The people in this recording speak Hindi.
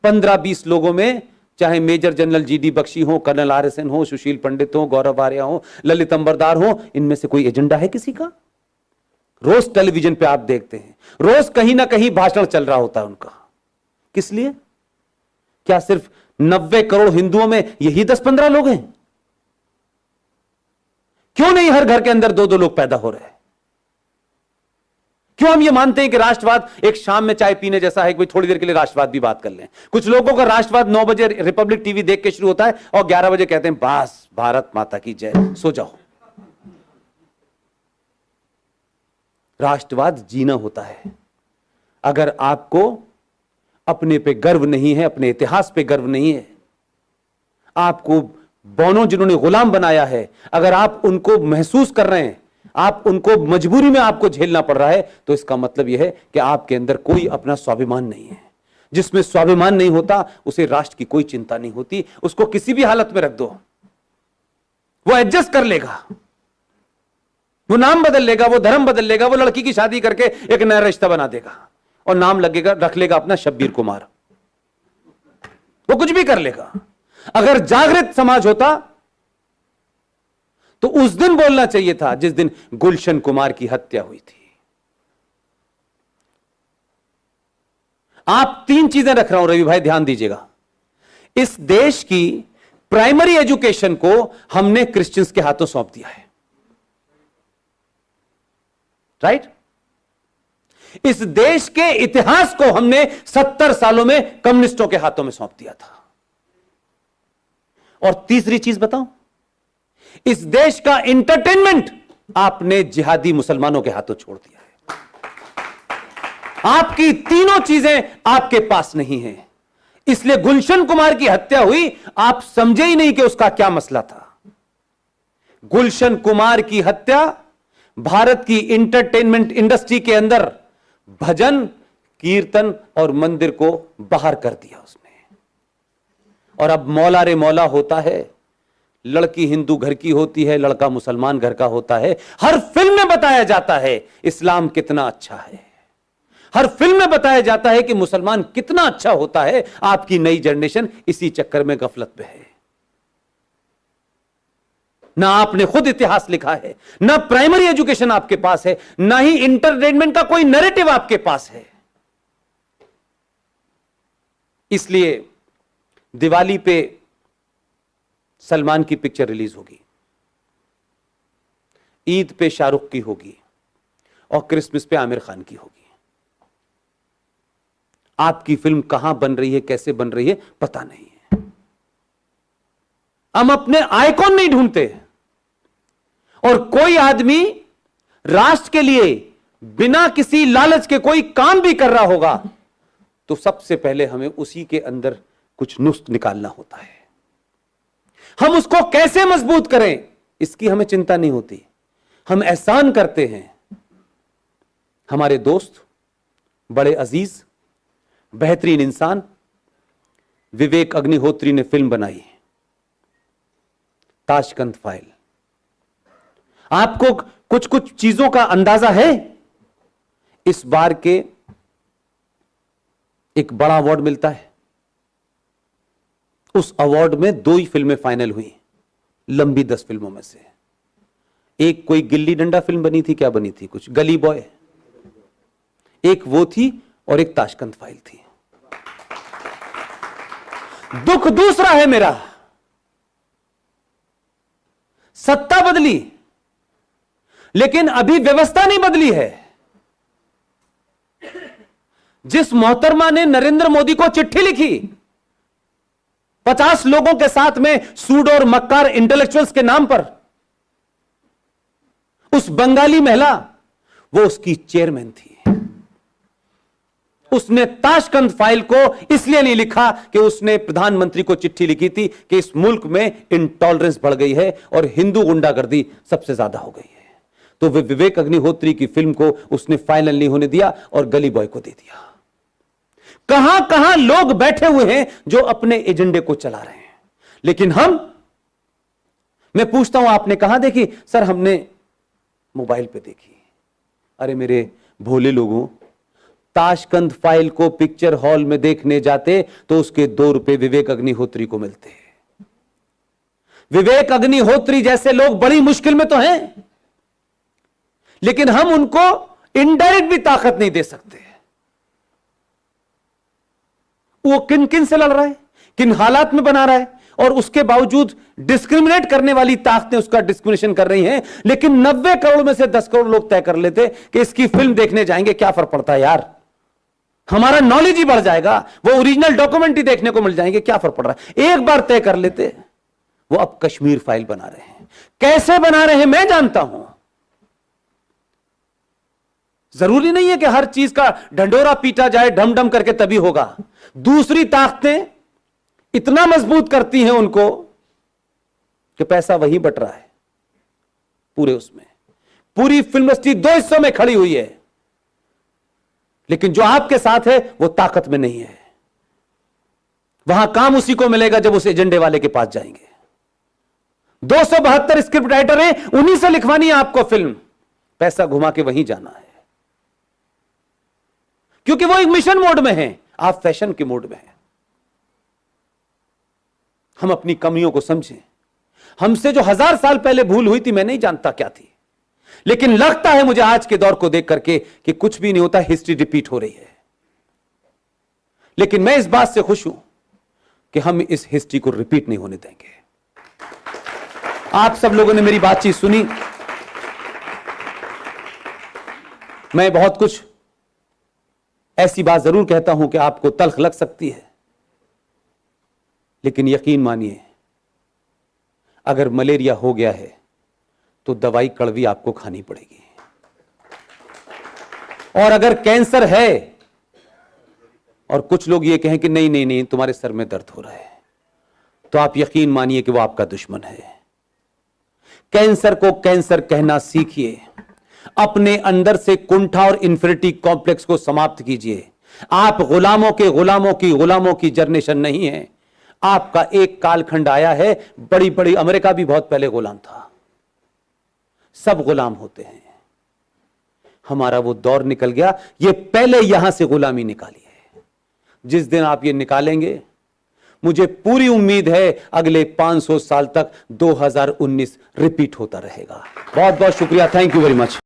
15-20 लोगों में, चाहे मेजर जनरल जीडी बख्शी हो, कर्नल RSN हो, सुशील पंडित हो, गौरव आर्या हो, ललित अंबरदार हो, इनमें से कोई एजेंडा है किसी का? रोज टेलीविजन पे आप देखते हैं, रोज कहीं ना कहीं भाषण चल रहा होता है उनका। किस लिए? क्या सिर्फ 90 करोड़ हिंदुओं में यही 10-15 लोग हैं? क्यों नहीं हर घर के अंदर 2-2 लोग पैदा हो रहे हैं? क्यों हम ये मानते हैं कि राष्ट्रवाद एक शाम में चाय पीने जैसा है कि थोड़ी देर के लिए राष्ट्रवाद भी बात कर लें? कुछ लोगों का राष्ट्रवाद 9 बजे रिपब्लिक टीवी देख के शुरू होता है और 11 बजे कहते हैं बस भारत माता की जय, सो जाओ। राष्ट्रवाद जीना होता है। अगर आपको अपने पे गर्व नहीं है, अपने इतिहास पे गर्व नहीं है, आपको बौनों जिन्होंने गुलाम बनाया है, अगर आप उनको महसूस कर रहे हैं, आप उनको मजबूरी में आपको झेलना पड़ रहा है, तो इसका मतलब यह है कि आपके अंदर कोई अपना स्वाभिमान नहीं है। जिसमें स्वाभिमान नहीं होता उसे राष्ट्र की कोई चिंता नहीं होती। उसको किसी भी हालत में रख दो, वो एडजस्ट कर लेगा, वो नाम बदल लेगा, वो धर्म बदल लेगा, वो लड़की की शादी करके एक नया रिश्ता बना देगा और नाम लगेगा, रख लेगा अपना शब्बीर कुमार। वो कुछ भी कर लेगा। अगर जागृत समाज होता तो उस दिन बोलना चाहिए था जिस दिन गुलशन कुमार की हत्या हुई थी। आप 3 चीजें रख रहा हूं रवि भाई, ध्यान दीजिएगा। इस देश की प्राइमरी एजुकेशन को हमने क्रिश्चियंस के हाथों सौंप दिया है, राइट? इस देश के इतिहास को हमने 70 सालों में कम्युनिस्टों के हाथों में सौंप दिया था। और तीसरी चीज बताऊं, इस देश का एंटरटेनमेंट आपने जिहादी मुसलमानों के हाथों छोड़ दिया है। आपकी तीनों चीजें आपके पास नहीं है, इसलिए गुलशन कुमार की हत्या हुई, आप समझे ही नहीं कि उसका क्या मसला था। गुलशन कुमार की हत्या भारत की एंटरटेनमेंट इंडस्ट्री के अंदर भजन, कीर्तन और मंदिर को बाहर कर दिया उसने। और अब मौला रे मौला होता है, लड़की हिंदू घर की होती है, लड़का मुसलमान घर का होता है। हर फिल्म में बताया जाता है इस्लाम कितना अच्छा है, हर फिल्म में बताया जाता है कि मुसलमान कितना अच्छा होता है। आपकी नई जनरेशन इसी चक्कर में गफलत में है। ना आपने खुद इतिहास लिखा है, ना प्राइमरी एजुकेशन आपके पास है, ना ही इंटरटेनमेंट का कोई नैरेटिव आपके पास है। इसलिए दिवाली पे सलमान की पिक्चर रिलीज होगी, ईद पे शाहरुख की होगी और क्रिसमस पे आमिर खान की होगी। आपकी फिल्म कहां बन रही है, कैसे बन रही है, पता नहीं है। हम अपने आइकॉन नहीं ढूंढते। और कोई आदमी राष्ट्र के लिए बिना किसी लालच के कोई काम भी कर रहा होगा तो सबसे पहले हमें उसी के अंदर कुछ नुस्ख निकालना होता है। हम उसको कैसे मजबूत करें इसकी हमें चिंता नहीं होती। हम एहसान करते हैं। हमारे दोस्त, बड़े अजीज, बेहतरीन इंसान विवेक अग्निहोत्री ने फिल्म बनाई ताशकंद फाइल। आपको कुछ कुछ चीजों का अंदाजा है? इस बार के एक बड़ा अवार्ड मिलता है, उस अवार्ड में 2 ही फिल्में फाइनल हुई लंबी 10 फिल्मों में से। एक कोई गिल्ली डंडा फिल्म बनी थी, क्या बनी थी, कुछ गली बॉय, एक वो थी और एक ताशकंद फाइल थी। दुख दूसरा है मेरा, सत्ता बदली लेकिन अभी व्यवस्था नहीं बदली है। जिस मोहतरमा ने नरेंद्र मोदी को चिट्ठी लिखी 50 लोगों के साथ में सूड और मक्कार इंटेलेक्चुअल्स के नाम पर, उस बंगाली महिला वो उसकी चेयरमैन थी। उसने ताशकंद फाइल को इसलिए नहीं लिखा कि उसने प्रधानमंत्री को चिट्ठी लिखी थी कि इस मुल्क में इंटॉलरेंस बढ़ गई है और हिंदू गुंडागर्दी सबसे ज्यादा हो गई है। तो वे विवेक अग्निहोत्री की फिल्म को उसने फाइनल नहीं होने दिया और गली बॉय को दे दिया। कहां कहां लोग बैठे हुए हैं जो अपने एजेंडे को चला रहे हैं, लेकिन मैं पूछता हूं आपने कहां देखी? सर हमने मोबाइल पे देखी। अरे मेरे भोले लोगों, ताशकंद फाइल को पिक्चर हॉल में देखने जाते तो उसके 2 रुपए विवेक अग्निहोत्री को मिलते हैं। विवेक अग्निहोत्री जैसे लोग बड़ी मुश्किल में तो हैं, लेकिन हम उनको इनडायरेक्ट भी ताकत नहीं दे सकते। वो किन किन से लड़ रहा है, किन हालात में बना रहा है, और उसके बावजूद डिस्क्रिमिनेट करने वाली ताकतें उसका डिस्क्रिमिनेशन कर रही हैं। लेकिन 90 करोड़ में से 10 करोड़ लोग तय कर लेते कि इसकी फिल्म देखने जाएंगे, क्या फर्क पड़ता है यार, हमारा नॉलेज ही बढ़ जाएगा, वो ओरिजिनल डॉक्यूमेंट ही देखने को मिल जाएंगे, क्या फर्क पड़ रहा है। एक बार तय कर लेते। वो अब कश्मीर फाइल बना रहे हैं। कैसे बना रहे हैं मैं जानता हूं। जरूरी नहीं है कि हर चीज का ढंडोरा पीटा जाए ढम ढम करके तभी होगा। दूसरी ताकतें इतना मजबूत करती हैं उनको कि पैसा वहीं बट रहा है पूरे उसमें। पूरी फिल्म इंडस्ट्री 2 हिस्सों में खड़ी हुई है, लेकिन जो आपके साथ है वो ताकत में नहीं है। वहां काम उसी को मिलेगा जब उस एजेंडे वाले के पास जाएंगे। 272 स्क्रिप्ट राइटर हैं, उन्हीं से लिखवानी है आपको फिल्म, पैसा घुमा के वहीं जाना है, क्योंकि वो एक मिशन मोड में है, आप फैशन के मोड में हैं। हम अपनी कमियों को समझें। हमसे जो 1000 साल पहले भूल हुई थी मैं नहीं जानता क्या थी, लेकिन लगता है मुझे आज के दौर को देख करके कि कुछ भी नहीं होता, हिस्ट्री रिपीट हो रही है। लेकिन मैं इस बात से खुश हूं कि हम इस हिस्ट्री को रिपीट नहीं होने देंगे। आप सब लोगों ने मेरी बातचीत सुनी। मैं बहुत कुछ ऐसी बात जरूर कहता हूं कि आपको तल्ख लग सकती है, लेकिन यकीन मानिए अगर मलेरिया हो गया है तो दवाई कड़वी आपको खानी पड़ेगी, और अगर कैंसर है और कुछ लोग ये कहें कि नहीं नहीं नहीं तुम्हारे सर में दर्द हो रहा है, तो आप यकीन मानिए कि वो आपका दुश्मन है। कैंसर को कैंसर कहना सीखिए। अपने अंदर से कुंठा और इंफिनिटी कॉम्प्लेक्स को समाप्त कीजिए। आप गुलामों के गुलामों की जनरेशन नहीं है। आपका एक कालखंड आया है, बड़ी बड़ी अमेरिका भी बहुत पहले गुलाम था, सब गुलाम होते हैं। हमारा वो दौर निकल गया, ये पहले यहां से गुलामी निकाली है। जिस दिन आप ये निकालेंगे, मुझे पूरी उम्मीद है अगले 500 साल तक 2019 रिपीट होता रहेगा। बहुत बहुत शुक्रिया, थैंक यू वेरी मच।